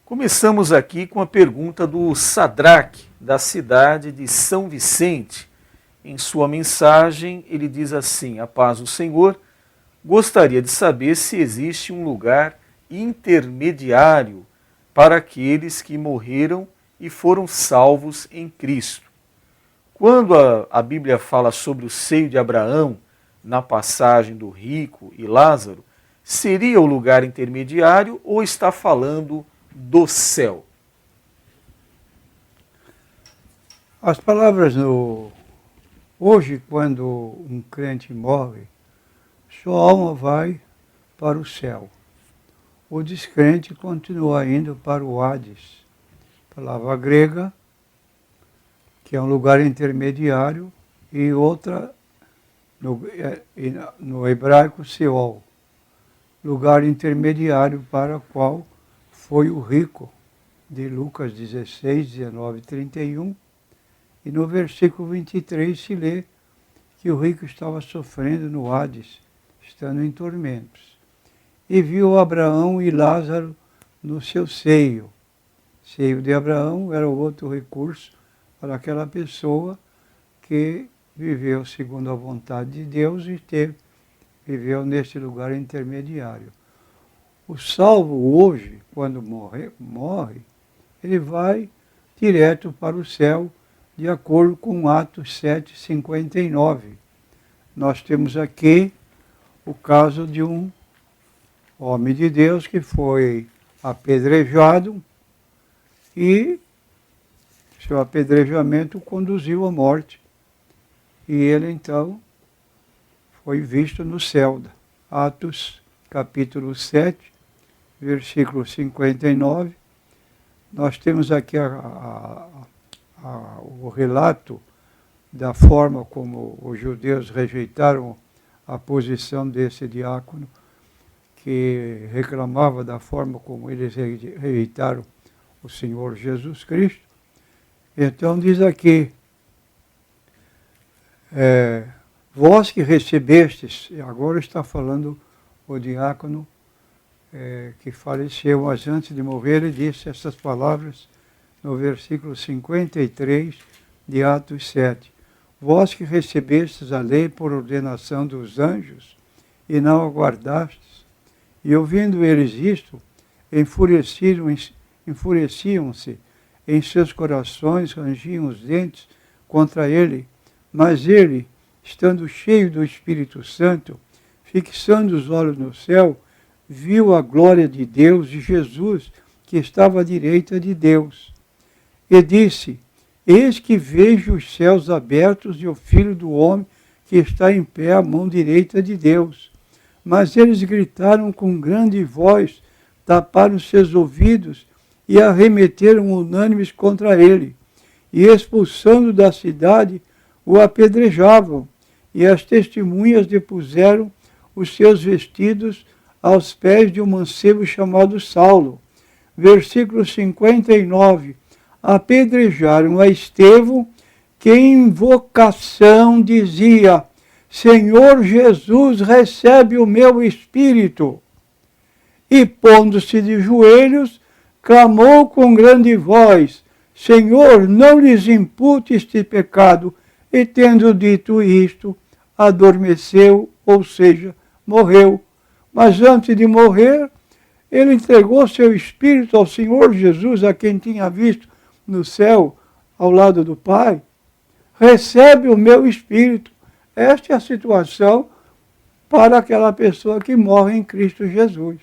Começamos aqui com a pergunta do Sadraque, da cidade de São Vicente. Em sua mensagem, ele diz assim: a paz do Senhor, gostaria de saber se existe um lugar intermediário para aqueles que morreram e foram salvos em Cristo. Quando a Bíblia fala sobre o seio de Abraão, na passagem do rico e Lázaro, seria o lugar intermediário ou está falando do céu? As palavras hoje, quando um crente morre, sua alma vai para o céu. O descrente continua indo para o Hades, palavra grega, que é um lugar intermediário, e outra, no hebraico, Seol, lugar intermediário para o qual foi o rico, de Lucas 16, 19 e 31, e no versículo 23 se lê que o rico estava sofrendo no Hades, estando em tormentos, e viu Abraão e Lázaro no seu seio. Seio de Abraão era o outro recurso para aquela pessoa que viveu segundo a vontade de Deus e viveu nesse lugar intermediário. O salvo hoje, quando morre, ele vai direto para o céu, de acordo com Atos 7:59. Nós temos aqui o caso de um homem de Deus que foi apedrejado e seu apedrejamento o conduziu à morte. E ele então foi visto no céu. Atos capítulo 7, versículo 59, nós temos aqui o relato da forma como os judeus rejeitaram a posição desse diácono, que reclamava da forma como eles rejeitaram o Senhor Jesus Cristo. Então diz aqui, vós que recebestes, e agora está falando o diácono que faleceu, mas antes de morrer ele disse essas palavras no versículo 53 de Atos 7. Vós que recebestes a lei por ordenação dos anjos e não aguardastes, e ouvindo eles isto, enfureciam-se em seus corações, rangiam os dentes contra ele, mas ele, estando cheio do Espírito Santo, fixando os olhos no céu, viu a glória de Deus e Jesus, que estava à direita de Deus. E disse: eis que vejo os céus abertos e o Filho do Homem que está em pé à mão direita de Deus. Mas eles gritaram com grande voz, taparam seus ouvidos e arremeteram unânimes contra ele. E expulsando da cidade, o apedrejavam. E as testemunhas depuseram os seus vestidos aos pés de um mancebo chamado Saulo. Versículo 59. Apedrejaram a Estevão, que em invocação dizia: Senhor Jesus, recebe o meu espírito. E pondo-se de joelhos, clamou com grande voz: Senhor, não lhes impute este pecado. E tendo dito isto, adormeceu, ou seja, morreu. Mas antes de morrer, ele entregou seu espírito ao Senhor Jesus, a quem tinha visto no céu, ao lado do Pai. Recebe o meu espírito. Esta é a situação para aquela pessoa que morre em Cristo Jesus.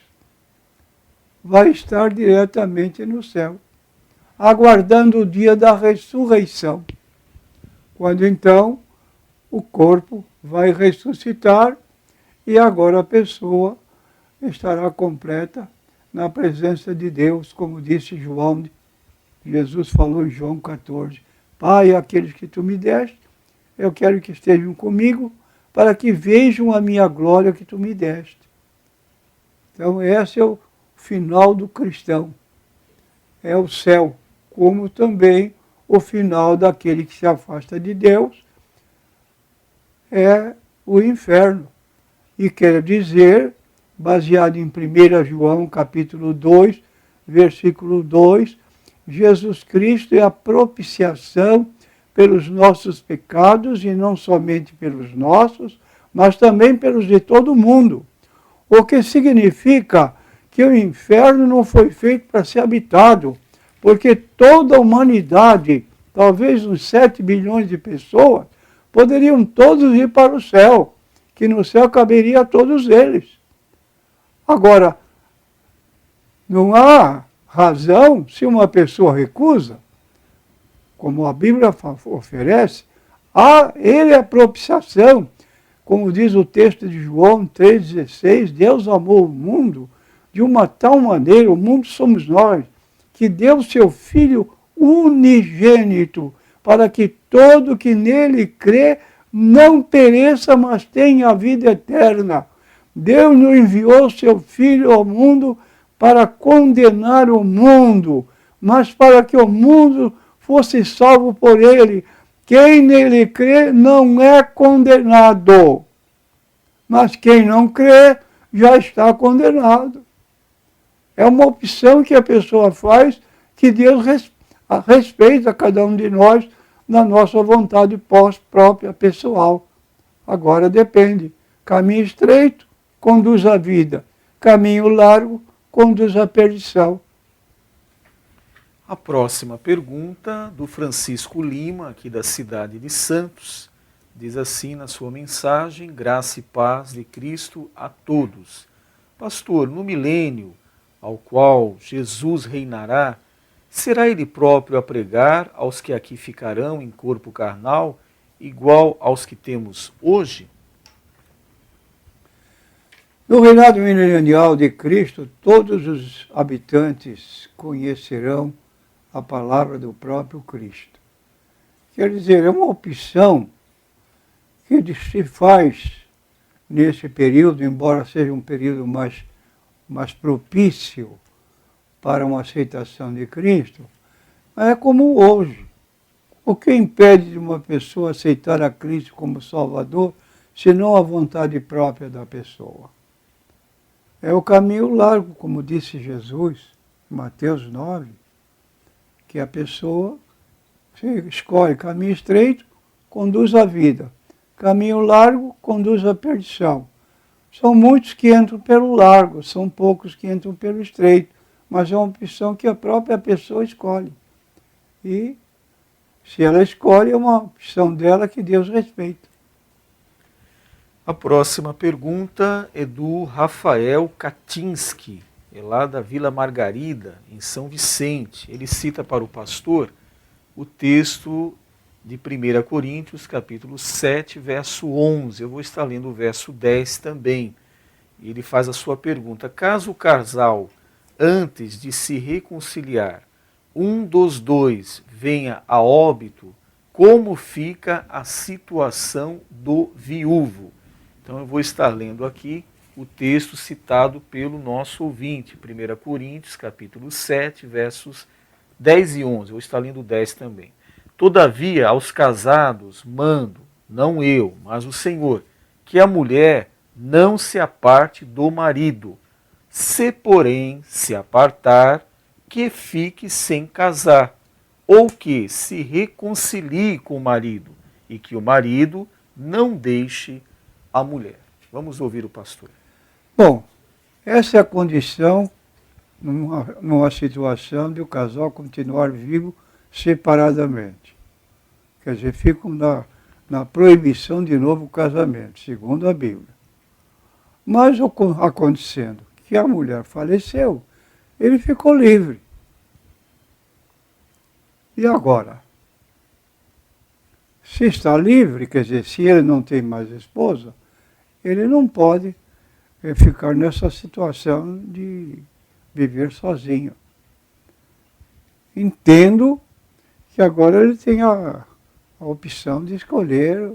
Vai estar diretamente no céu, aguardando o dia da ressurreição, quando então o corpo vai ressuscitar e agora a pessoa estará completa na presença de Deus, como disse João. Jesus falou em João 14, Pai, aqueles que tu me deste, eu quero que estejam comigo, para que vejam a minha glória que tu me deste. Então esse é o final do cristão, é o céu, como também o final daquele que se afasta de Deus é o inferno. E quer dizer, baseado em 1 João capítulo 2, versículo 2, Jesus Cristo é a propiciação pelos nossos pecados, e não somente pelos nossos, mas também pelos de todo mundo. O que significa que o inferno não foi feito para ser habitado, porque toda a humanidade, talvez uns 7 bilhões de pessoas, poderiam todos ir para o céu, que no céu caberia a todos eles. Agora, não há razão se uma pessoa recusa, como a Bíblia oferece, ele é a propiciação. Como diz o texto de João 3,16, Deus amou o mundo de uma tal maneira, o mundo somos nós, que deu seu Filho unigênito, para que todo que nele crê não pereça, mas tenha a vida eterna. Deus não enviou seu Filho ao mundo para condenar o mundo, mas para que o mundo fosse salvo por ele. Quem nele crê não é condenado, mas quem não crê já está condenado. É uma opção que a pessoa faz, que Deus respeita cada um de nós na nossa vontade própria, pessoal. Agora depende. Caminho estreito conduz à vida. Caminho largo conduz à perdição. A próxima pergunta, do Francisco Lima, aqui da cidade de Santos, diz assim na sua mensagem: graça e paz de Cristo a todos. Pastor, no milênio ao qual Jesus reinará, será ele próprio a pregar aos que aqui ficarão em corpo carnal, igual aos que temos hoje? No reinado milenial de Cristo, todos os habitantes conhecerão a palavra do próprio Cristo. Quer dizer, é uma opção que se faz nesse período, embora seja um período mais propício para uma aceitação de Cristo, mas é como hoje. O que impede de uma pessoa aceitar a Cristo como Salvador, senão a vontade própria da pessoa? É o caminho largo, como disse Jesus, em Mateus 9, que a pessoa escolhe caminho estreito, conduz à vida. Caminho largo, conduz à perdição. São muitos que entram pelo largo, são poucos que entram pelo estreito, mas é uma opção que a própria pessoa escolhe. E se ela escolhe, é uma opção dela que Deus respeita. A próxima pergunta é do Rafael Katinski, é lá da Vila Margarida, em São Vicente. Ele cita para o pastor o texto de 1 Coríntios, capítulo 7, verso 11. Eu vou estar lendo o verso 10 também. Ele faz a sua pergunta: caso o casal, antes de se reconciliar, um dos dois venha a óbito, como fica a situação do viúvo? Então eu vou estar lendo aqui o texto citado pelo nosso ouvinte, 1 Coríntios, capítulo 7, versos 10 e 11. Eu vou estar lendo o 10 também. Todavia, aos casados mando, não eu, mas o Senhor, que a mulher não se aparte do marido. Se, porém, se apartar, que fique sem casar, ou que se reconcilie com o marido, e que o marido não deixe a mulher. Vamos ouvir o pastor. Bom, essa é a condição numa situação de o casal continuar vivo separadamente. Quer dizer, ficam na proibição de novo casamento, segundo a Bíblia. Mas acontecendo que a mulher faleceu, ele ficou livre. E agora? Se está livre, quer dizer, se ele não tem mais esposa, ele não pode ficar nessa situação de viver sozinho. Entendo que agora ele tem a opção de escolher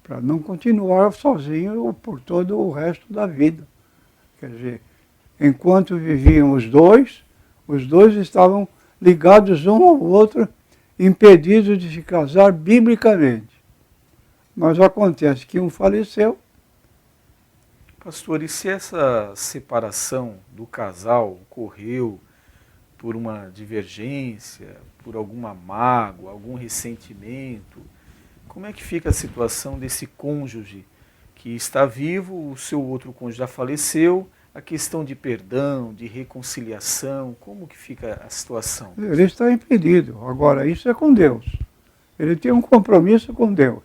para não continuar sozinho por todo o resto da vida. Quer dizer, enquanto viviam os dois estavam ligados um ao outro, impedidos de se casar biblicamente. Mas acontece que um faleceu. Pastor, e se essa separação do casal ocorreu por uma divergência, por alguma mágoa, algum ressentimento, como é que fica a situação desse cônjuge que está vivo, o seu outro cônjuge já faleceu, a questão de perdão, de reconciliação, como que fica a situação? Ele está impedido. Agora, isso é com Deus. Ele tem um compromisso com Deus.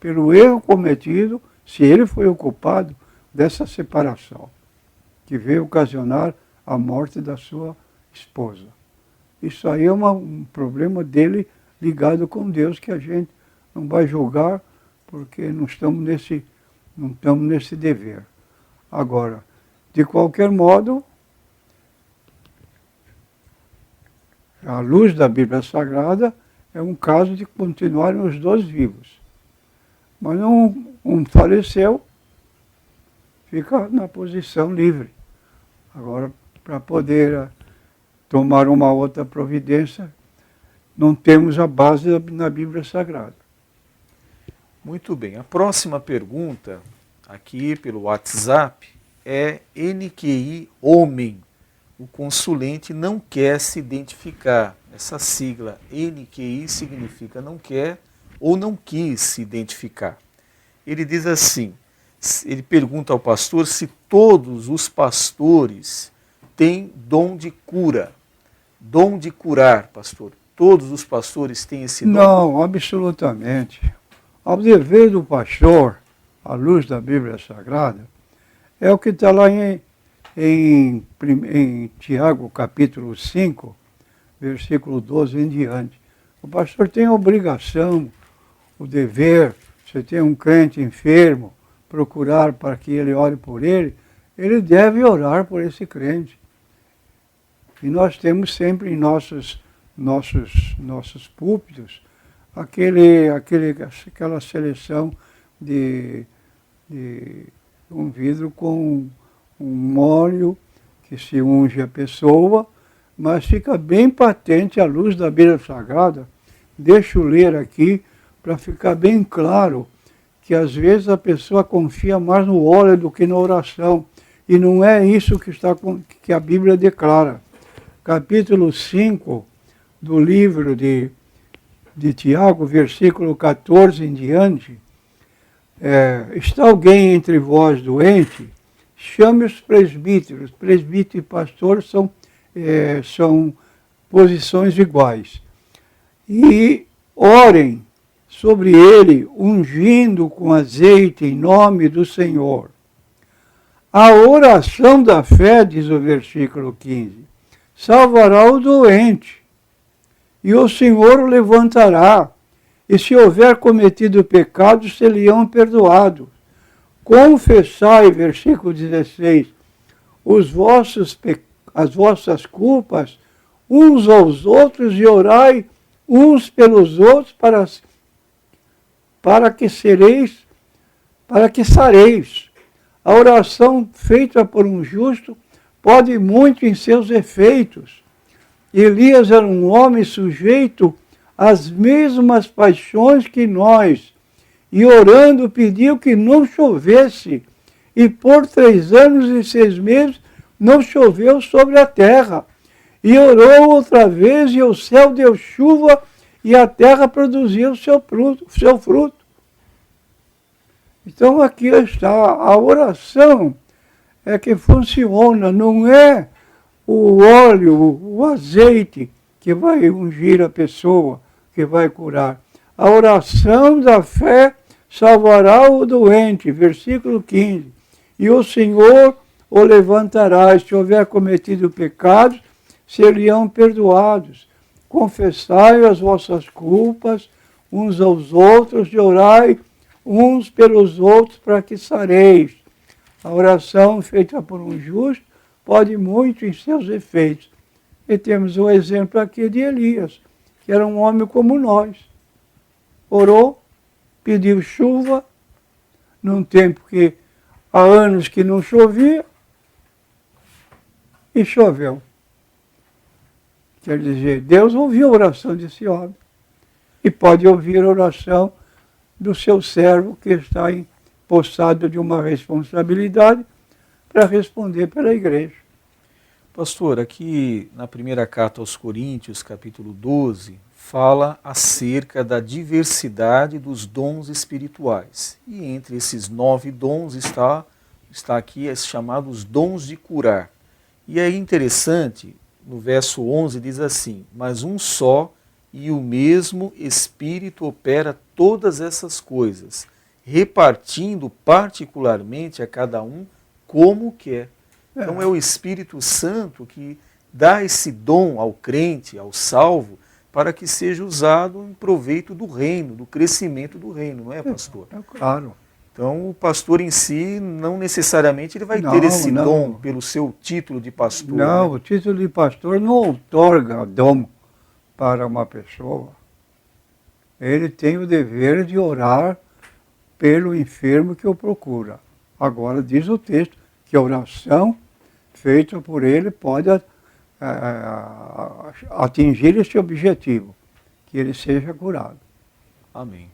Pelo erro cometido, se ele foi o culpado dessa separação, que veio ocasionar a morte da sua esposa. Isso aí é um problema dele ligado com Deus, que a gente não vai julgar, porque não estamos nesse dever. Agora, de qualquer modo, à luz da Bíblia Sagrada, é um caso de continuarem os dois vivos. Mas um faleceu, fica na posição livre. Agora, para poder tomar uma outra providência, não temos a base na Bíblia Sagrada. Muito bem. A próxima pergunta, aqui pelo WhatsApp, é NQI Homem. O consulente não quer se identificar. Essa sigla NQI significa não quer ou não quis se identificar. Ele diz assim, ele pergunta ao pastor se todos os pastores têm dom de cura. Dom de curar, pastor. Todos os pastores têm esse dom? Não, absolutamente. Ao dever do pastor, à luz da Bíblia Sagrada, é o que está lá em Tiago, capítulo 5, versículo 12 em diante. O pastor tem a obrigação, o dever, se tem um crente enfermo, procurar para que ele ore por ele deve orar por esse crente. E nós temos sempre em nossos púlpitos aquela seleção de um vidro com um óleo que se unge a pessoa, mas fica bem patente à luz da Bíblia Sagrada. Deixa eu ler aqui para ficar bem claro que às vezes a pessoa confia mais no óleo do que na oração. E não é isso que a Bíblia declara. Capítulo 5 do livro de Tiago, versículo 14 em diante, está alguém entre vós doente? Chame os presbíteros. Presbítero e pastor são posições iguais. E orem sobre ele, ungindo com azeite em nome do Senhor. A oração da fé, diz o versículo 15, salvará o doente, e o Senhor o levantará, e se houver cometido pecados, se-lhe-ão perdoados. Confessai, versículo 16, as vossas culpas uns aos outros e orai uns pelos outros para que sareis. A oração feita por um justo pode muito em seus efeitos. Elias era um homem sujeito às mesmas paixões que nós, e orando pediu que não chovesse, e por 3 anos e 6 meses não choveu sobre a terra. E orou outra vez, e o céu deu chuva, e a terra produziu seu fruto. Então aqui está, a oração é que funciona, não é o óleo, o azeite que vai ungir a pessoa, que vai curar. A oração da fé salvará o doente, versículo 15. E o Senhor o levantará, e se houver cometido pecados, seriam perdoados. Confessai as vossas culpas uns aos outros e orai uns pelos outros para que sareis. A oração feita por um justo pode muito em seus efeitos. E temos o exemplo aqui de Elias, que era um homem como nós. Orou, pediu chuva, num tempo que há anos que não chovia, e choveu. Quer dizer, Deus ouviu a oração desse homem. E pode ouvir a oração do seu servo que está empossado de uma responsabilidade para responder pela igreja. Pastor, aqui na primeira carta aos Coríntios, capítulo 12, fala acerca da diversidade dos dons espirituais. E entre esses 9 dons está aqui os chamados dons de curar. E é interessante, no verso 11 diz assim: mas um só e o mesmo Espírito opera todas essas coisas, repartindo particularmente a cada um como quer. Então é o Espírito Santo que dá esse dom ao crente, ao salvo, para que seja usado em proveito do reino, do crescimento do reino, não é, pastor? É claro. Então o pastor em si, não necessariamente ele vai ter esse dom pelo seu título de pastor. Não, né? o título de pastor não outorga dom para uma pessoa. Ele tem o dever de orar pelo enfermo que o procura. Agora diz o texto que a oração feita por ele pode atingir esse objetivo, que ele seja curado. Amém.